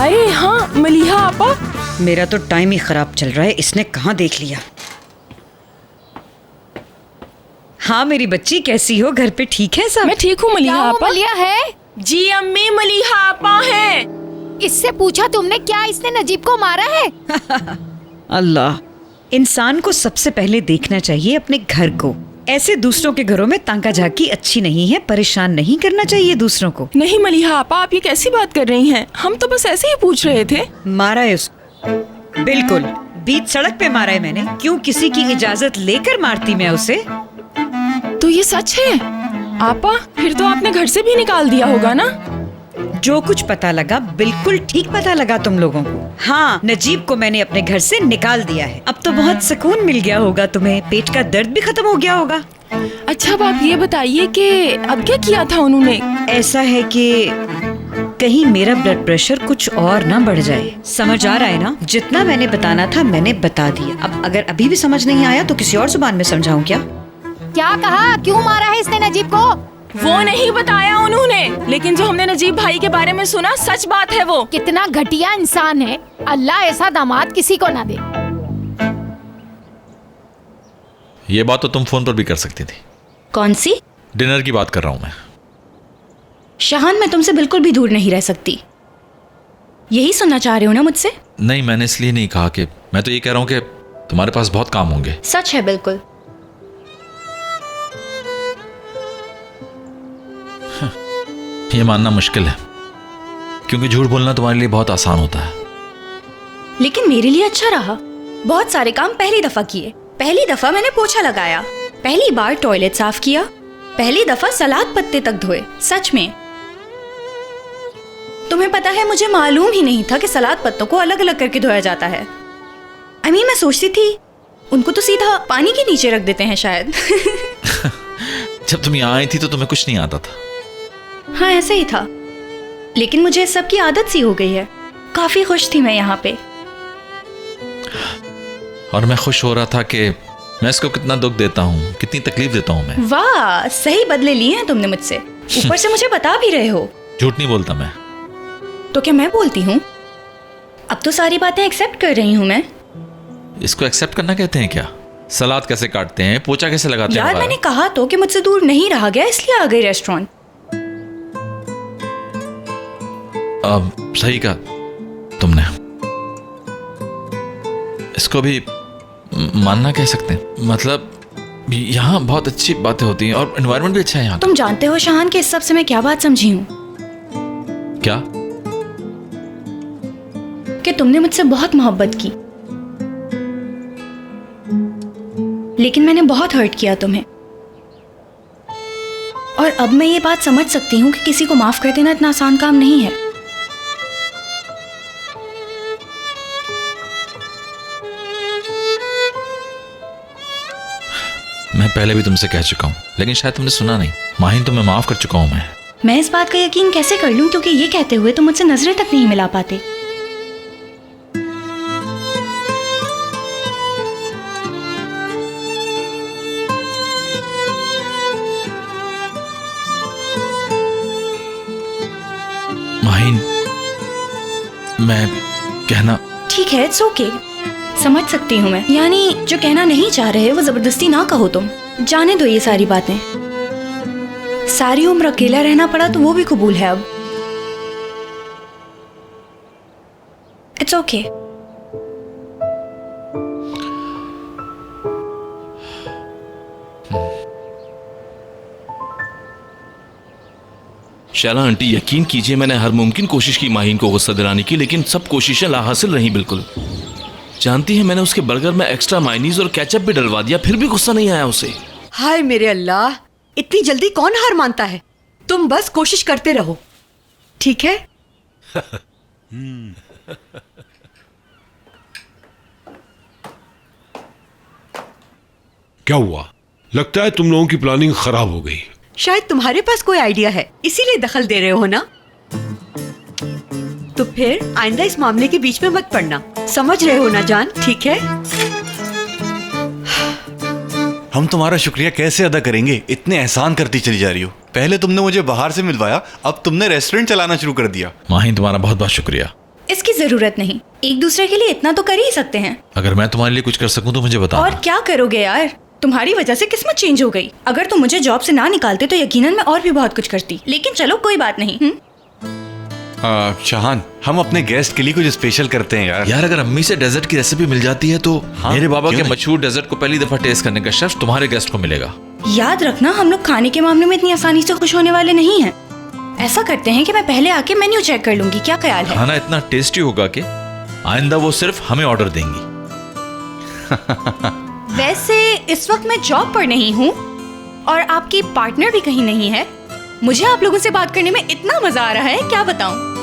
अरे हाँ मलिहा आपा। मेरा तो टाइम ही खराब चल रहा है, इसने कहाँ देख लिया। हाँ मेरी बच्ची, कैसी हो? घर पे ठीक है सब? मैं ठीक हूँ मलिहा आपा। मलिया है? जी अम्मी, मलिहा आपा है। इससे पूछा तुमने क्या इसने नजीब को मारा है? अल्लाह, इंसान को सबसे पहले देखना चाहिए अपने घर को। ऐसे दूसरों के घरों में ताका झाकी अच्छी नहीं है। परेशान नहीं करना चाहिए दूसरों को। नहीं मलिहा आपा, आप ये कैसी बात कर रही हैं? हम तो बस ऐसे ही पूछ रहे थे। मारा है उसको, बिल्कुल बीच सड़क पे मारा है मैंने। क्यों, किसी की इजाजत लेकर मारती मैं उसे? तो ये सच है आपा? फिर तो आपने घर से भी निकाल दिया होगा ना? जो कुछ पता लगा बिल्कुल ठीक पता लगा तुम लोगों को। हाँ, नजीब को मैंने अपने घर से निकाल दिया है। अब तो बहुत सुकून मिल गया होगा तुम्हें, पेट का दर्द भी खत्म हो गया होगा। अच्छा अब आप ये बताइए कि अब क्या किया था उन्होंने? ऐसा है कि कहीं मेरा ब्लड प्रेशर कुछ और ना बढ़ जाए। समझ आ रहा है ना? जितना मैंने बताना था मैंने बता दिया। अब अगर अभी भी समझ नहीं आया तो किसी और जुबान में समझाऊं क्या? क्या कहा? क्यों मारा है इसने नजीब को? वो नहीं बताया उन्होंने, लेकिन जो हमने नजीब भाई के बारे में सुना सच बात है। वो कितना घटिया इंसान है। अल्लाह ऐसा दामाद किसी को ना दे। ये बात तो तुम फोन पर भी कर सकती थी। कौन सी? डिनर की बात कर रहा हूँ मैं। शहान, मैं तुमसे बिल्कुल भी दूर नहीं रह सकती। यही सुनना चाह रहे हो ना मुझसे? नहीं, मैंने इसलिए नहीं कहा कि मैं तो ये कह रहा हूँ कि तुम्हारे पास बहुत काम होंगे। सच है बिल्कुल। ये मानना मुश्किल है क्योंकि झूठ बोलना तुम्हारे लिए बहुत आसान होता है। लेकिन मेरे लिए अच्छा रहा। बहुत सारे काम पहली दफा किए। पहली दफा मैंने पोछा लगाया, पहली बार टॉयलेट साफ किया, पहली दफा सलाद पत्ते तक धोए। सच में तुम्हें पता है, मुझे मालूम ही नहीं था कि सलाद पत्तों को अलग अलग करके धोया जाता है। मैं सोचती थी उनको तो सीधा पानी के नीचे रख देते हैं शायद। जब तुम यहाँ आई थी तो तुम्हें कुछ नहीं आता था। हाँ ऐसा ही था, लेकिन मुझे इस सब की आदत सी हो गई है। काफी खुश थी मैं यहाँ पे। और मैं खुश हो रहा था कि मैं इसको कितना दुख देता हूँ, कितनी तकलीफ देता हूँ मैं। वाह, सही बदले लिए हैं तुमने मुझसे। ऊपर से मुझे बता भी रहे हो। झूठ नहीं बोलता मैं। तो क्या मैं बोलती हूँ? अब तो सारी बातें एक्सेप्ट कर रही हूँ मैं। इसको एक्सेप्ट करना कहते हैं क्या? सलाद कैसे काटते हैं, पोछा कैसे लगाते हैं? यार मैंने कहा तो कि मुझसे दूर नहीं रहा गया, इसलिए आ गई रेस्टोरेंट। अब सही कहा तुमने। इसको भी मानना कह सकते हैं। मतलब यहाँ बहुत अच्छी बातें होती हैं और एनवायरनमेंट भी अच्छा है यहाँ। तुम जानते हो शहान कि इस सब से मैं क्या बात समझी हूँ? क्या? कि तुमने मुझसे बहुत मोहब्बत की, लेकिन मैंने बहुत हर्ट किया तुम्हें। और अब मैं ये बात समझ सकती हूँ कि किसी को माफ कर देना इतना आसान काम नहीं है। मैं पहले भी तुमसे कह चुका हूँ, लेकिन शायद तुमने सुना नहीं। माहिन, तुम्हें माफ कर चुका हूँ मैं इस बात का यकीन कैसे कर लूं, क्योंकि ये कहते हुए तुम मुझसे नजरें तक नहीं मिला पाते। माहिन, मैं कहना। ठीक है, इट्स ओके। समझ सकती हूँ मैं। यानी जो कहना नहीं चाह रहे वो जबरदस्ती ना कहो तुम। जाने दो ये सारी बातें। सारी उम्र अकेला रहना पड़ा तो वो भी कबूल है अब। It's okay. शैला आंटी, यकीन कीजिए मैंने हर मुमकिन कोशिश की माहिन को गुस्सा दिलाने की, लेकिन सब कोशिशें लाहासिल रहीं। बिल्कुल जानती है, मैंने उसके बर्गर में एक्स्ट्रा मायनीज और केचप भी डलवा दिया, फिर भी गुस्सा नहीं आया उसे। हाय मेरे अल्लाह, इतनी जल्दी कौन हार मानता है? तुम बस कोशिश करते रहो, ठीक है? क्या हुआ? लगता है तुम लोगों की प्लानिंग खराब हो गई। शायद तुम्हारे पास कोई आइडिया है, इसीलिए दखल दे रहे हो ना? तो फिर आइंदा इस मामले के बीच में मत पड़ना। समझ रहे हो ना जान? ठीक है? हम तुम्हारा शुक्रिया कैसे अदा करेंगे? इतने एहसान करती चली जा रही हो। पहले तुमने मुझे बाहर से मिलवाया, अब तुमने रेस्टोरेंट चलाना शुरू कर दिया। माहिन, तुम्हारा बहुत बहुत शुक्रिया। इसकी जरूरत नहीं। एक दूसरे के लिए इतना तो कर ही सकते हैं। अगर मैं तुम्हारे लिए कुछ कर सकूं तो मुझे बताओ। और क्या करोगे यार, तुम्हारी वजह से किस्मत चेंज हो गई। अगर तुम मुझे जॉब से ना निकालते तो यकीनन मैं और भी बहुत कुछ करती, लेकिन चलो कोई बात नहीं। शाहान, हम अपने गेस्ट के लिए कुछ स्पेशल करते हैं यार। यार अगर अम्मी से डेजर्ट की रेसिपी मिल जाती है तो हाँ, मेरे बाबा क्यों के नहीं? मशहूर डेजर्ट को पहली दफा टेस्ट करने का शर्फ तुम्हारे गेस्ट को मिलेगा। याद रखना, हम लोग खाने के मामले में इतनी आसानी से खुश होने वाले नहीं हैं। ऐसा करते हैं कि मैं पहले आके मेन्यू चेक कर लूंगी, क्या ख्याल है? खाना इतना टेस्टी होगा कि आइंदा वो सिर्फ हमें ऑर्डर देंगी। वैसे इस वक्त मैं जॉब पर नहीं हूँ और आपकी पार्टनर भी कहीं नहीं है। मुझे आप लोगों से बात करने में इतना मजा आ रहा है, क्या बताऊं।